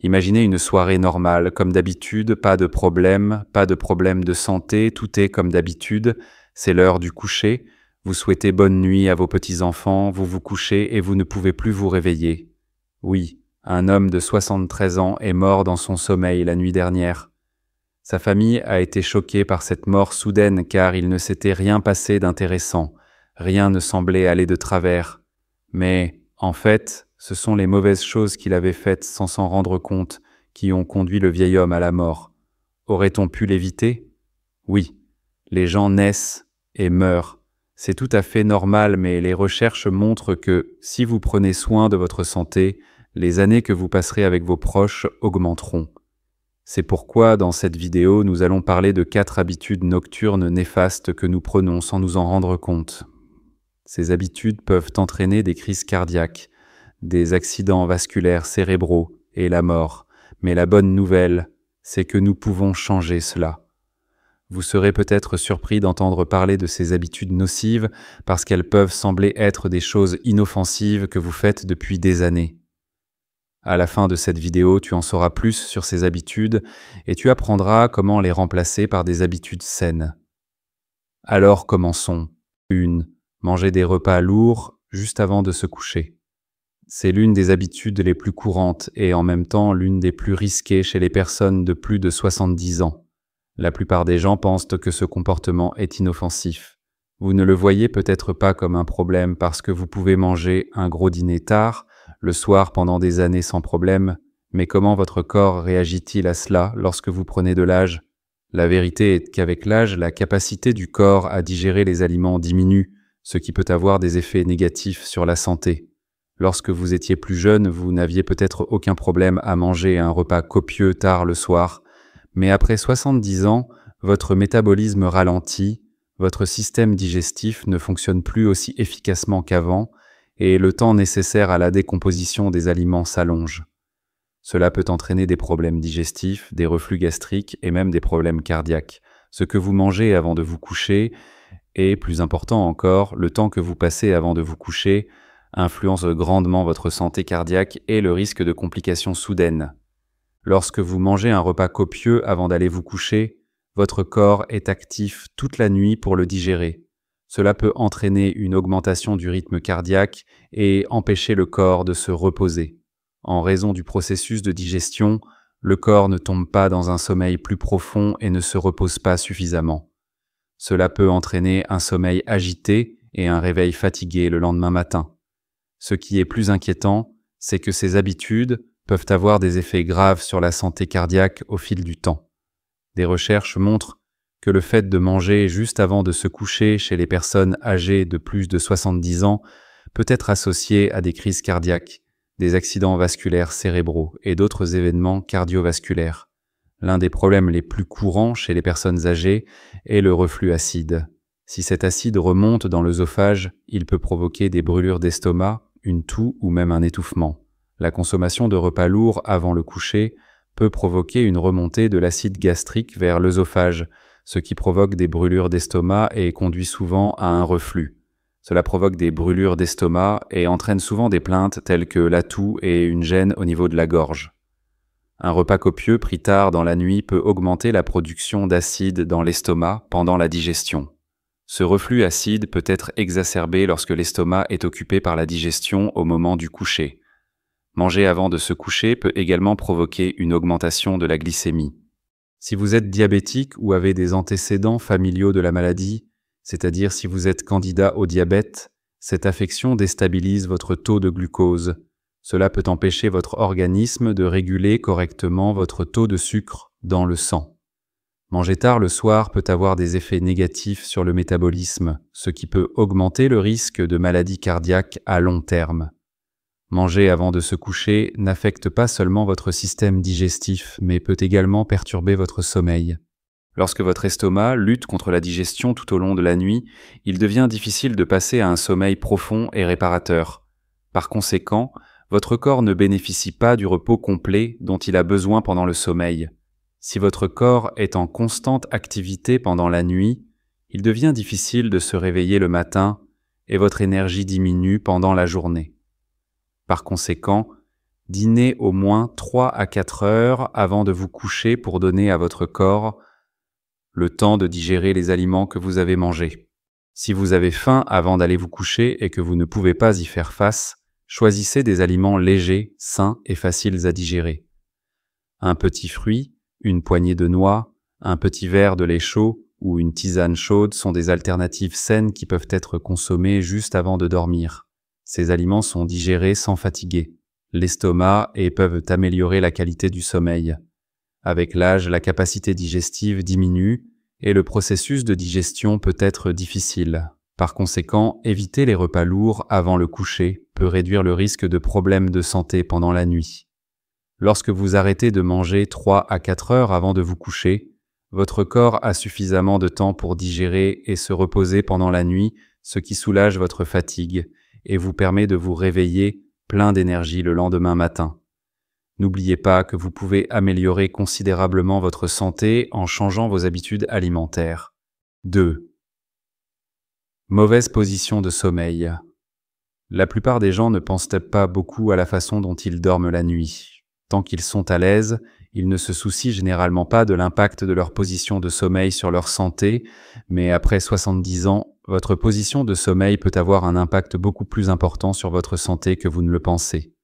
Imaginez une soirée normale, comme d'habitude, pas de problème de santé, tout est comme d'habitude, c'est l'heure du coucher, vous souhaitez bonne nuit à vos petits-enfants, vous vous couchez et vous ne pouvez plus vous réveiller. Oui, un homme de 73 ans est mort dans son sommeil la nuit dernière. Sa famille a été choquée par cette mort soudaine car il ne s'était rien passé d'intéressant, rien ne semblait aller de travers. Mais, en fait, ce sont les mauvaises choses qu'il avait faites sans s'en rendre compte qui ont conduit le vieil homme à la mort. Aurait-on pu l'éviter? Oui. Les gens naissent et meurent. C'est tout à fait normal, mais les recherches montrent que si vous prenez soin de votre santé, les années que vous passerez avec vos proches augmenteront. C'est pourquoi, dans cette vidéo, nous allons parler de 4 habitudes nocturnes néfastes que nous prenons sans nous en rendre compte. Ces habitudes peuvent entraîner des crises cardiaques, des accidents vasculaires cérébraux et la mort. Mais la bonne nouvelle, c'est que nous pouvons changer cela. Vous serez peut-être surpris d'entendre parler de ces habitudes nocives parce qu'elles peuvent sembler être des choses inoffensives que vous faites depuis des années. À la fin de cette vidéo, tu en sauras plus sur ces habitudes et tu apprendras comment les remplacer par des habitudes saines. Alors commençons. 1. Manger des repas lourds juste avant de se coucher. C'est l'une des habitudes les plus courantes et en même temps l'une des plus risquées chez les personnes de plus de 70 ans. La plupart des gens pensent que ce comportement est inoffensif. Vous ne le voyez peut-être pas comme un problème parce que vous pouvez manger un gros dîner tard, le soir pendant des années sans problème, mais comment votre corps réagit-il à cela lorsque vous prenez de l'âge? La vérité est qu'avec l'âge, la capacité du corps à digérer les aliments diminue, ce qui peut avoir des effets négatifs sur la santé. Lorsque vous étiez plus jeune, vous n'aviez peut-être aucun problème à manger un repas copieux tard le soir, mais après 70 ans, votre métabolisme ralentit, votre système digestif ne fonctionne plus aussi efficacement qu'avant, et le temps nécessaire à la décomposition des aliments s'allonge. Cela peut entraîner des problèmes digestifs, des reflux gastriques et même des problèmes cardiaques. Ce que vous mangez avant de vous coucher, et plus important encore, le temps que vous passez avant de vous coucher, influence grandement votre santé cardiaque et le risque de complications soudaines. Lorsque vous mangez un repas copieux avant d'aller vous coucher, votre corps est actif toute la nuit pour le digérer. Cela peut entraîner une augmentation du rythme cardiaque et empêcher le corps de se reposer. En raison du processus de digestion, le corps ne tombe pas dans un sommeil plus profond et ne se repose pas suffisamment. Cela peut entraîner un sommeil agité et un réveil fatigué le lendemain matin. Ce qui est plus inquiétant, c'est que ces habitudes peuvent avoir des effets graves sur la santé cardiaque au fil du temps. Des recherches montrent que le fait de manger juste avant de se coucher chez les personnes âgées de plus de 70 ans peut être associé à des crises cardiaques, des accidents vasculaires cérébraux et d'autres événements cardiovasculaires. L'un des problèmes les plus courants chez les personnes âgées est le reflux acide. Si cet acide remonte dans l'œsophage, il peut provoquer des brûlures d'estomac, une toux ou même un étouffement. La consommation de repas lourds avant le coucher peut provoquer une remontée de l'acide gastrique vers l'œsophage, ce qui provoque des brûlures d'estomac et conduit souvent à un reflux. Cela provoque des brûlures d'estomac et entraîne souvent des plaintes telles que la toux et une gêne au niveau de la gorge. Un repas copieux pris tard dans la nuit peut augmenter la production d'acide dans l'estomac pendant la digestion. Ce reflux acide peut être exacerbé lorsque l'estomac est occupé par la digestion au moment du coucher. Manger avant de se coucher peut également provoquer une augmentation de la glycémie. Si vous êtes diabétique ou avez des antécédents familiaux de la maladie, c'est-à-dire si vous êtes candidat au diabète, cette affection déstabilise votre taux de glucose. Cela peut empêcher votre organisme de réguler correctement votre taux de sucre dans le sang. Manger tard le soir peut avoir des effets négatifs sur le métabolisme, ce qui peut augmenter le risque de maladies cardiaques à long terme. Manger avant de se coucher n'affecte pas seulement votre système digestif, mais peut également perturber votre sommeil. Lorsque votre estomac lutte contre la digestion tout au long de la nuit, il devient difficile de passer à un sommeil profond et réparateur. Par conséquent, votre corps ne bénéficie pas du repos complet dont il a besoin pendant le sommeil. Si votre corps est en constante activité pendant la nuit, il devient difficile de se réveiller le matin et votre énergie diminue pendant la journée. Par conséquent, Dînez au moins 3 à 4 heures avant de vous coucher pour donner à votre corps le temps de digérer les aliments que vous avez mangés. Si vous avez faim avant d'aller vous coucher et que vous ne pouvez pas y faire face, choisissez des aliments légers, sains et faciles à digérer. Un petit fruit, une poignée de noix, un petit verre de lait chaud ou une tisane chaude sont des alternatives saines qui peuvent être consommées juste avant de dormir. Ces aliments sont digérés sans fatiguer l'estomac et peuvent améliorer la qualité du sommeil. Avec l'âge, la capacité digestive diminue et le processus de digestion peut être difficile. Par conséquent, éviter les repas lourds avant le coucher peut réduire le risque de problèmes de santé pendant la nuit. Lorsque vous arrêtez de manger 3 à 4 heures avant de vous coucher, votre corps a suffisamment de temps pour digérer et se reposer pendant la nuit, ce qui soulage votre fatigue et vous permet de vous réveiller plein d'énergie le lendemain matin. N'oubliez pas que vous pouvez améliorer considérablement votre santé en changeant vos habitudes alimentaires. 2. Mauvaise position de sommeil. La plupart des gens ne pensent pas beaucoup à la façon dont ils dorment la nuit. Tant qu'ils sont à l'aise, ils ne se soucient généralement pas de l'impact de leur position de sommeil sur leur santé, mais après 70 ans, votre position de sommeil peut avoir un impact beaucoup plus important sur votre santé que vous ne le pensez.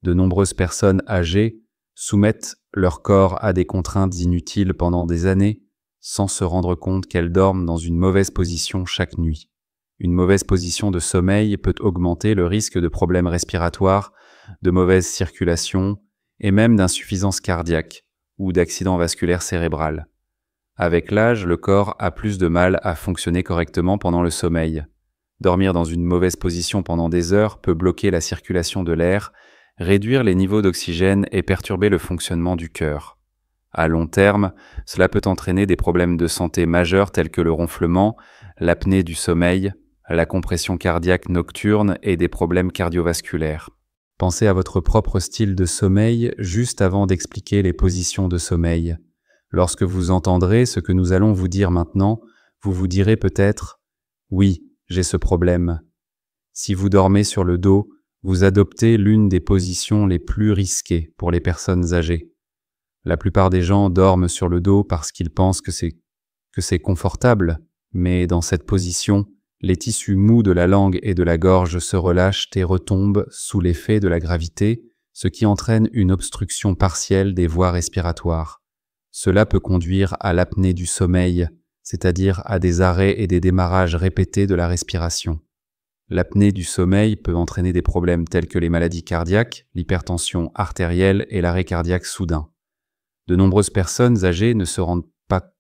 De nombreuses personnes âgées soumettent leur corps à des contraintes inutiles pendant des années sans se rendre compte qu'elles dorment dans une mauvaise position chaque nuit. Une mauvaise position de sommeil peut augmenter le risque de problèmes respiratoires, de mauvaise circulation et même d'insuffisance cardiaque ou d'accident vasculaire cérébral. Avec l'âge, le corps a plus de mal à fonctionner correctement pendant le sommeil. Dormir dans une mauvaise position pendant des heures peut bloquer la circulation de l'air, réduire les niveaux d'oxygène et perturber le fonctionnement du cœur. À long terme, cela peut entraîner des problèmes de santé majeurs tels que le ronflement, l'apnée du sommeil, la compression cardiaque nocturne et des problèmes cardiovasculaires. Pensez à votre propre style de sommeil juste avant d'expliquer les positions de sommeil. Lorsque vous entendrez ce que nous allons vous dire maintenant, vous vous direz peut-être « Oui, j'ai ce problème ». Si vous dormez sur le dos, vous adoptez l'une des positions les plus risquées pour les personnes âgées. La plupart des gens dorment sur le dos parce qu'ils pensent que c'est confortable, mais dans cette position, les tissus mous de la langue et de la gorge se relâchent et retombent sous l'effet de la gravité, ce qui entraîne une obstruction partielle des voies respiratoires. Cela peut conduire à l'apnée du sommeil, c'est-à-dire à des arrêts et des démarrages répétés de la respiration. L'apnée du sommeil peut entraîner des problèmes tels que les maladies cardiaques, l'hypertension artérielle et l'arrêt cardiaque soudain. De nombreuses personnes âgées ne se rendent pas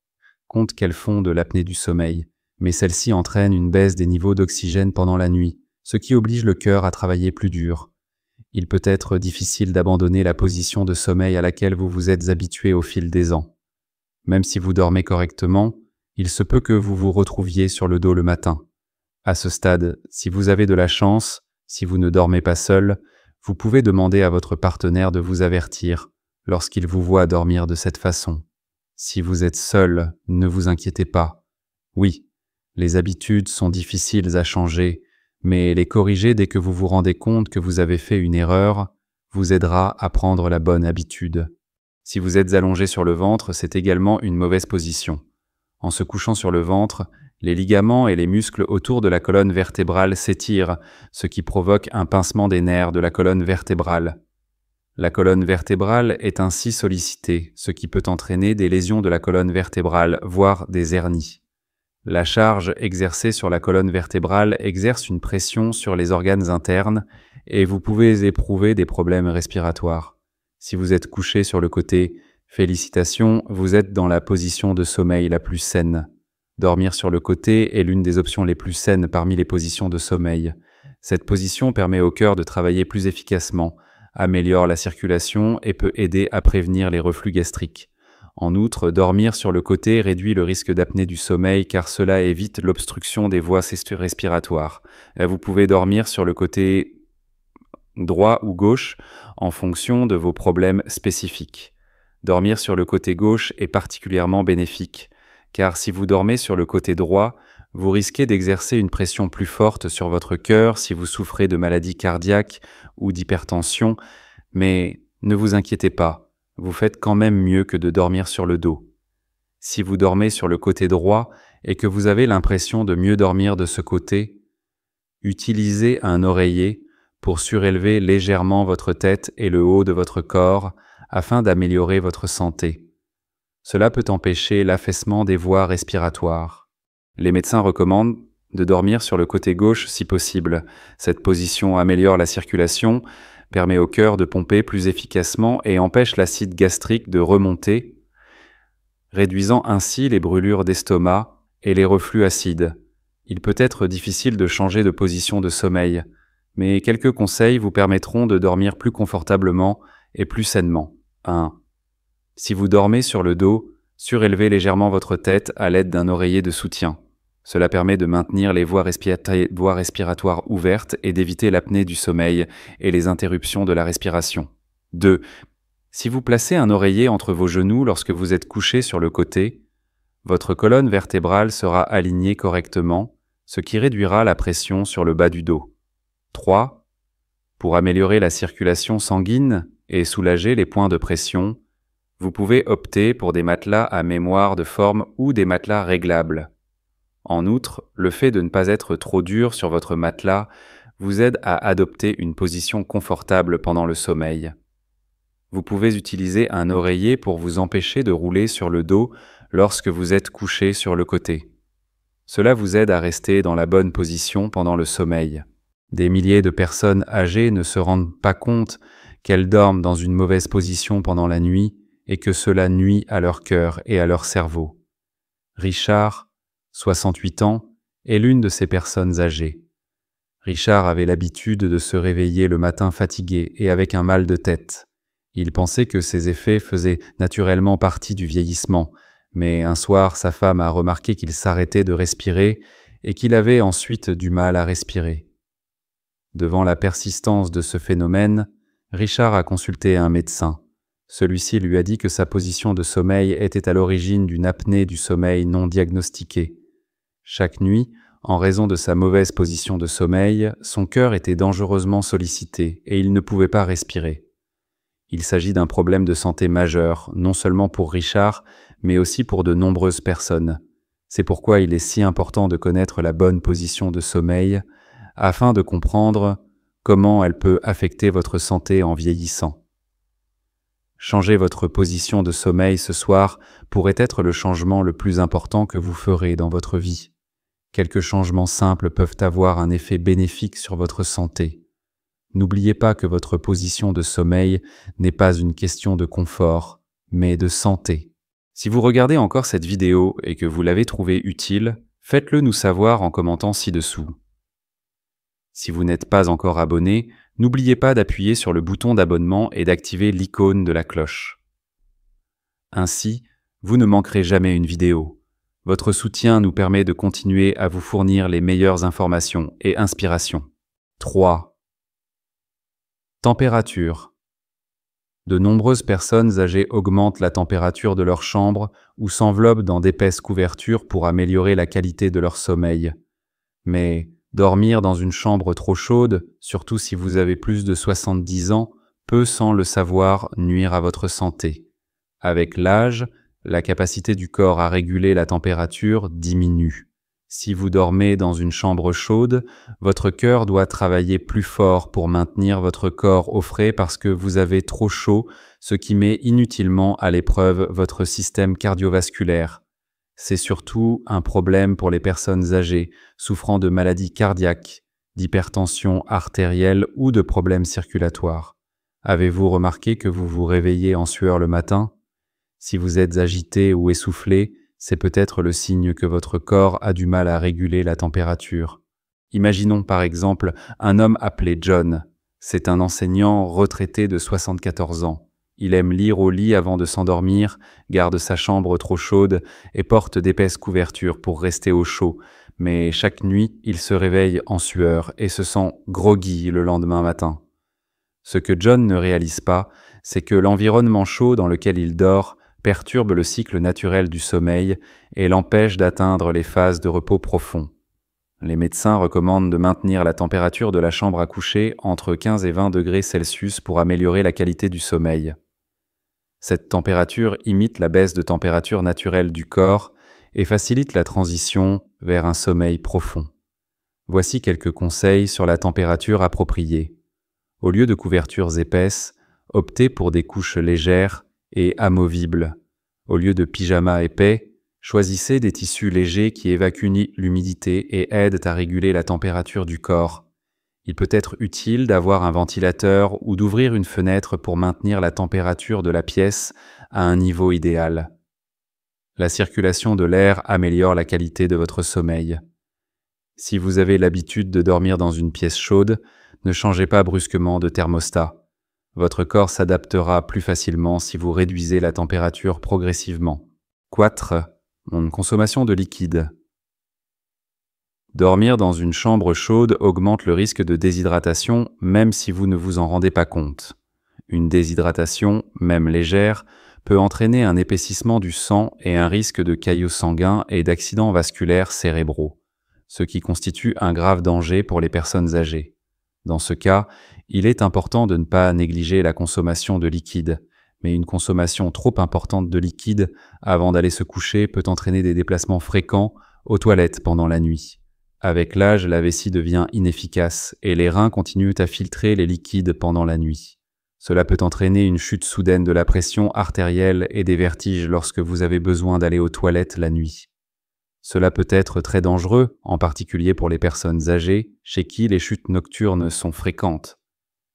compte qu'elles font de l'apnée du sommeil, mais celle-ci entraîne une baisse des niveaux d'oxygène pendant la nuit, ce qui oblige le cœur à travailler plus dur. Il peut être difficile d'abandonner la position de sommeil à laquelle vous vous êtes habitué au fil des ans. Même si vous dormez correctement, il se peut que vous vous retrouviez sur le dos le matin. À ce stade, si vous avez de la chance, si vous ne dormez pas seul, vous pouvez demander à votre partenaire de vous avertir lorsqu'il vous voit dormir de cette façon. Si vous êtes seul, ne vous inquiétez pas. Oui, les habitudes sont difficiles à changer, mais les corriger dès que vous vous rendez compte que vous avez fait une erreur vous aidera à prendre la bonne habitude. Si vous êtes allongé sur le ventre, c'est également une mauvaise position. En se couchant sur le ventre, les ligaments et les muscles autour de la colonne vertébrale s'étirent, ce qui provoque un pincement des nerfs de la colonne vertébrale. La colonne vertébrale est ainsi sollicitée, ce qui peut entraîner des lésions de la colonne vertébrale, voire des hernies. La charge exercée sur la colonne vertébrale exerce une pression sur les organes internes et vous pouvez éprouver des problèmes respiratoires. Si vous êtes couché sur le côté, félicitations, vous êtes dans la position de sommeil la plus saine. Dormir sur le côté est l'une des options les plus saines parmi les positions de sommeil. Cette position permet au cœur de travailler plus efficacement, améliore la circulation et peut aider à prévenir les reflux gastriques. En outre, dormir sur le côté réduit le risque d'apnée du sommeil car cela évite l'obstruction des voies respiratoires. Vous pouvez dormir sur le côté droit ou gauche en fonction de vos problèmes spécifiques. Dormir sur le côté gauche est particulièrement bénéfique, car si vous dormez sur le côté droit, vous risquez d'exercer une pression plus forte sur votre cœur si vous souffrez de maladies cardiaques ou d'hypertension, Mais ne vous inquiétez pas, vous faites quand même mieux que de dormir sur le dos. Si vous dormez sur le côté droit et que vous avez l'impression de mieux dormir de ce côté, utilisez un oreiller pour surélever légèrement votre tête et le haut de votre corps afin d'améliorer votre santé. Cela peut empêcher l'affaissement des voies respiratoires. Les médecins recommandent de dormir sur le côté gauche si possible. Cette position améliore la circulation, permet au cœur de pomper plus efficacement et empêche l'acide gastrique de remonter, réduisant ainsi les brûlures d'estomac et les reflux acides. Il peut être difficile de changer de position de sommeil, mais quelques conseils vous permettront de dormir plus confortablement et plus sainement. 1. Si vous dormez sur le dos, surélevez légèrement votre tête à l'aide d'un oreiller de soutien. Cela permet de maintenir les voies respiratoires ouvertes et d'éviter l'apnée du sommeil et les interruptions de la respiration. 2. Si vous placez un oreiller entre vos genoux lorsque vous êtes couché sur le côté, votre colonne vertébrale sera alignée correctement, ce qui réduira la pression sur le bas du dos. 3. Pour améliorer la circulation sanguine et soulager les points de pression, vous pouvez opter pour des matelas à mémoire de forme ou des matelas réglables. En outre, le fait de ne pas être trop dur sur votre matelas vous aide à adopter une position confortable pendant le sommeil. Vous pouvez utiliser un oreiller pour vous empêcher de rouler sur le dos lorsque vous êtes couché sur le côté. Cela vous aide à rester dans la bonne position pendant le sommeil. Des milliers de personnes âgées ne se rendent pas compte qu'elles dorment dans une mauvaise position pendant la nuit et que cela nuit à leur cœur et à leur cerveau. Richard, 68 ans, est l'une de ces personnes âgées. Richard avait l'habitude de se réveiller le matin fatigué et avec un mal de tête. Il pensait que ces effets faisaient naturellement partie du vieillissement, mais un soir, sa femme a remarqué qu'il s'arrêtait de respirer et qu'il avait ensuite du mal à respirer. Devant la persistance de ce phénomène, Richard a consulté un médecin. Celui-ci lui a dit que sa position de sommeil était à l'origine d'une apnée du sommeil non diagnostiquée. Chaque nuit, en raison de sa mauvaise position de sommeil, son cœur était dangereusement sollicité et il ne pouvait pas respirer. Il s'agit d'un problème de santé majeur, non seulement pour Richard, mais aussi pour de nombreuses personnes. C'est pourquoi il est si important de connaître la bonne position de sommeil, afin de comprendre comment elle peut affecter votre santé en vieillissant. Changer votre position de sommeil ce soir pourrait être le changement le plus important que vous ferez dans votre vie. Quelques changements simples peuvent avoir un effet bénéfique sur votre santé. N'oubliez pas que votre position de sommeil n'est pas une question de confort, mais de santé. Si vous regardez encore cette vidéo et que vous l'avez trouvée utile, faites-le nous savoir en commentant ci-dessous. Si vous n'êtes pas encore abonné, n'oubliez pas d'appuyer sur le bouton d'abonnement et d'activer l'icône de la cloche. Ainsi, vous ne manquerez jamais une vidéo. Votre soutien nous permet de continuer à vous fournir les meilleures informations et inspirations. 3. Température. De nombreuses personnes âgées augmentent la température de leur chambre ou s'enveloppent dans d'épaisses couvertures pour améliorer la qualité de leur sommeil. Mais dormir dans une chambre trop chaude, surtout si vous avez plus de 70 ans, peut sans le savoir nuire à votre santé. Avec l'âge, la capacité du corps à réguler la température diminue. Si vous dormez dans une chambre chaude, votre cœur doit travailler plus fort pour maintenir votre corps au frais parce que vous avez trop chaud, ce qui met inutilement à l'épreuve votre système cardiovasculaire. C'est surtout un problème pour les personnes âgées, souffrant de maladies cardiaques, d'hypertension artérielle ou de problèmes circulatoires. Avez-vous remarqué que vous vous réveillez en sueur le matin ? Si vous êtes agité ou essoufflé, c'est peut-être le signe que votre corps a du mal à réguler la température. Imaginons par exemple un homme appelé John. C'est un enseignant retraité de 74 ans. Il aime lire au lit avant de s'endormir, garde sa chambre trop chaude et porte d'épaisses couvertures pour rester au chaud. Mais chaque nuit, il se réveille en sueur et se sent groggy le lendemain matin. Ce que John ne réalise pas, c'est que l'environnement chaud dans lequel il dort perturbe le cycle naturel du sommeil et l'empêche d'atteindre les phases de repos profond. Les médecins recommandent de maintenir la température de la chambre à coucher entre 15 et 20 degrés Celsius pour améliorer la qualité du sommeil. Cette température imite la baisse de température naturelle du corps et facilite la transition vers un sommeil profond. Voici quelques conseils sur la température appropriée. Au lieu de couvertures épaisses, optez pour des couches légères et amovibles. Au lieu de pyjamas épais, choisissez des tissus légers qui évacuent l'humidité et aident à réguler la température du corps. Il peut être utile d'avoir un ventilateur ou d'ouvrir une fenêtre pour maintenir la température de la pièce à un niveau idéal. La circulation de l'air améliore la qualité de votre sommeil. Si vous avez l'habitude de dormir dans une pièce chaude, ne changez pas brusquement de thermostat. Votre corps s'adaptera plus facilement si vous réduisez la température progressivement. 4. Consommation de liquide. Dormir dans une chambre chaude augmente le risque de déshydratation même si vous ne vous en rendez pas compte. Une déshydratation, même légère, peut entraîner un épaississement du sang et un risque de caillots sanguins et d'accidents vasculaires cérébraux, ce qui constitue un grave danger pour les personnes âgées. Dans ce cas, il est important de ne pas négliger la consommation de liquide, mais une consommation trop importante de liquide avant d'aller se coucher peut entraîner des déplacements fréquents aux toilettes pendant la nuit. Avec l'âge, la vessie devient inefficace et les reins continuent à filtrer les liquides pendant la nuit. Cela peut entraîner une chute soudaine de la pression artérielle et des vertiges lorsque vous avez besoin d'aller aux toilettes la nuit. Cela peut être très dangereux, en particulier pour les personnes âgées, chez qui les chutes nocturnes sont fréquentes.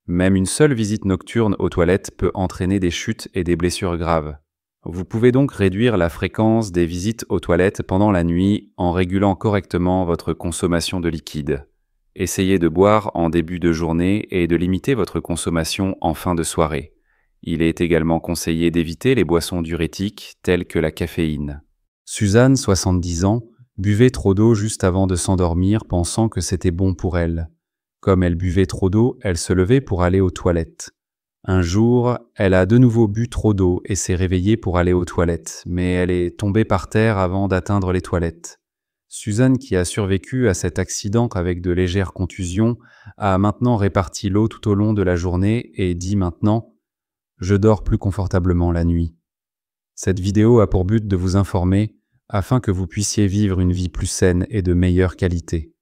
Même une seule visite nocturne aux toilettes peut entraîner des chutes et des blessures graves. Vous pouvez donc réduire la fréquence des visites aux toilettes pendant la nuit en régulant correctement votre consommation de liquide. Essayez de boire en début de journée et de limiter votre consommation en fin de soirée. Il est également conseillé d'éviter les boissons diurétiques telles que la caféine. Suzanne, 70 ans, buvait trop d'eau juste avant de s'endormir pensant que c'était bon pour elle. Comme elle buvait trop d'eau, elle se levait pour aller aux toilettes. Un jour, elle a de nouveau bu trop d'eau et s'est réveillée pour aller aux toilettes, mais elle est tombée par terre avant d'atteindre les toilettes. Suzanne, qui a survécu à cet accident avec de légères contusions, a maintenant réparti l'eau tout au long de la journée et dit maintenant « Je dors plus confortablement la nuit ». Cette vidéo a pour but de vous informer afin que vous puissiez vivre une vie plus saine et de meilleure qualité.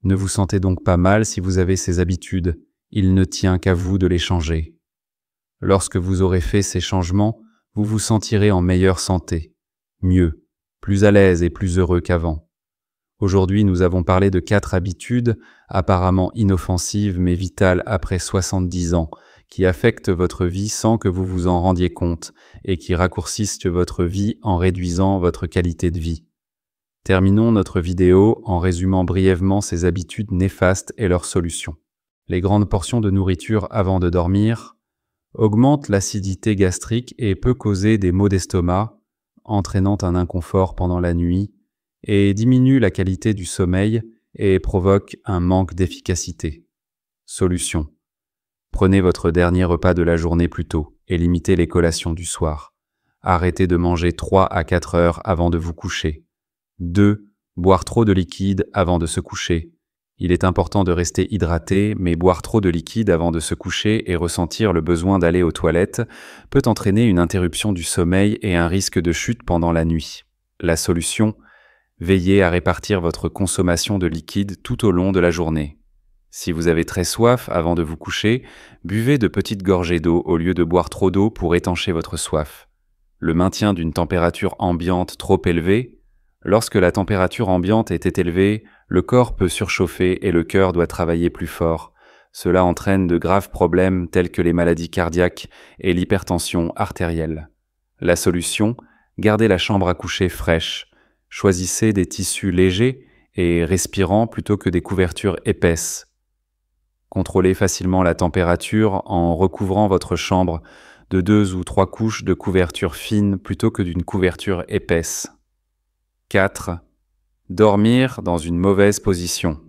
Ne vous sentez donc pas mal si vous avez ces habitudes, il ne tient qu'à vous de les changer. Lorsque vous aurez fait ces changements, vous vous sentirez en meilleure santé, mieux, plus à l'aise et plus heureux qu'avant. Aujourd'hui, nous avons parlé de 4 habitudes, apparemment inoffensives mais vitales après 70 ans, qui affectent votre vie sans que vous vous en rendiez compte et qui raccourcissent votre vie en réduisant votre qualité de vie. Terminons notre vidéo en résumant brièvement ces habitudes néfastes et leurs solutions. Les grandes portions de nourriture avant de dormir augmentent l'acidité gastrique et peut causer des maux d'estomac, entraînant un inconfort pendant la nuit, et diminuent la qualité du sommeil et provoquent un manque d'efficacité. Solution. Prenez votre dernier repas de la journée plus tôt et limitez les collations du soir. Arrêtez de manger 3 à 4 heures avant de vous coucher. 2. Boire trop de liquide avant de se coucher. Il est important de rester hydraté, mais boire trop de liquide avant de se coucher et ressentir le besoin d'aller aux toilettes peut entraîner une interruption du sommeil et un risque de chute pendant la nuit. La solution, veillez à répartir votre consommation de liquide tout au long de la journée. Si vous avez très soif avant de vous coucher, buvez de petites gorgées d'eau au lieu de boire trop d'eau pour étancher votre soif. Le maintien d'une température ambiante trop élevée. Lorsque la température ambiante est élevée, le corps peut surchauffer et le cœur doit travailler plus fort. Cela entraîne de graves problèmes tels que les maladies cardiaques et l'hypertension artérielle. La solution, gardez la chambre à coucher fraîche. Choisissez des tissus légers et respirants plutôt que des couvertures épaisses. Contrôlez facilement la température en recouvrant votre chambre de 2 ou 3 couches de couverture fine plutôt que d'une couverture épaisse. 4. Dormir dans une mauvaise position.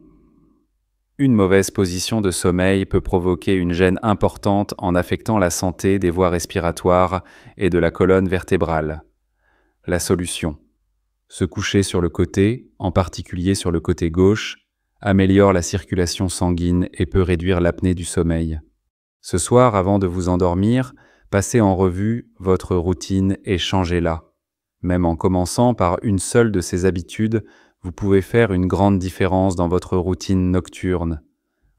Une mauvaise position de sommeil peut provoquer une gêne importante en affectant la santé des voies respiratoires et de la colonne vertébrale. La solution. Se coucher sur le côté, en particulier sur le côté gauche, améliore la circulation sanguine et peut réduire l'apnée du sommeil. Ce soir, avant de vous endormir, passez en revue votre routine et changez-la. Même en commençant par une seule de ces habitudes, vous pouvez faire une grande différence dans votre routine nocturne.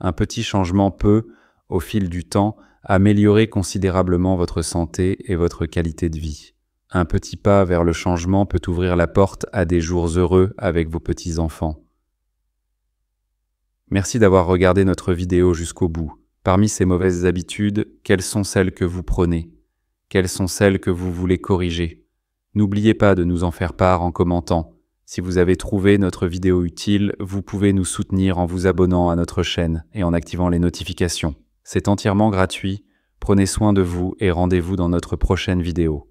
Un petit changement peut, au fil du temps, améliorer considérablement votre santé et votre qualité de vie. Un petit pas vers le changement peut ouvrir la porte à des jours heureux avec vos petits-enfants. Merci d'avoir regardé notre vidéo jusqu'au bout. Parmi ces mauvaises habitudes, quelles sont celles que vous prenez? Quelles sont celles que vous voulez corriger? N'oubliez pas de nous en faire part en commentant. Si vous avez trouvé notre vidéo utile, vous pouvez nous soutenir en vous abonnant à notre chaîne et en activant les notifications. C'est entièrement gratuit. Prenez soin de vous et rendez-vous dans notre prochaine vidéo.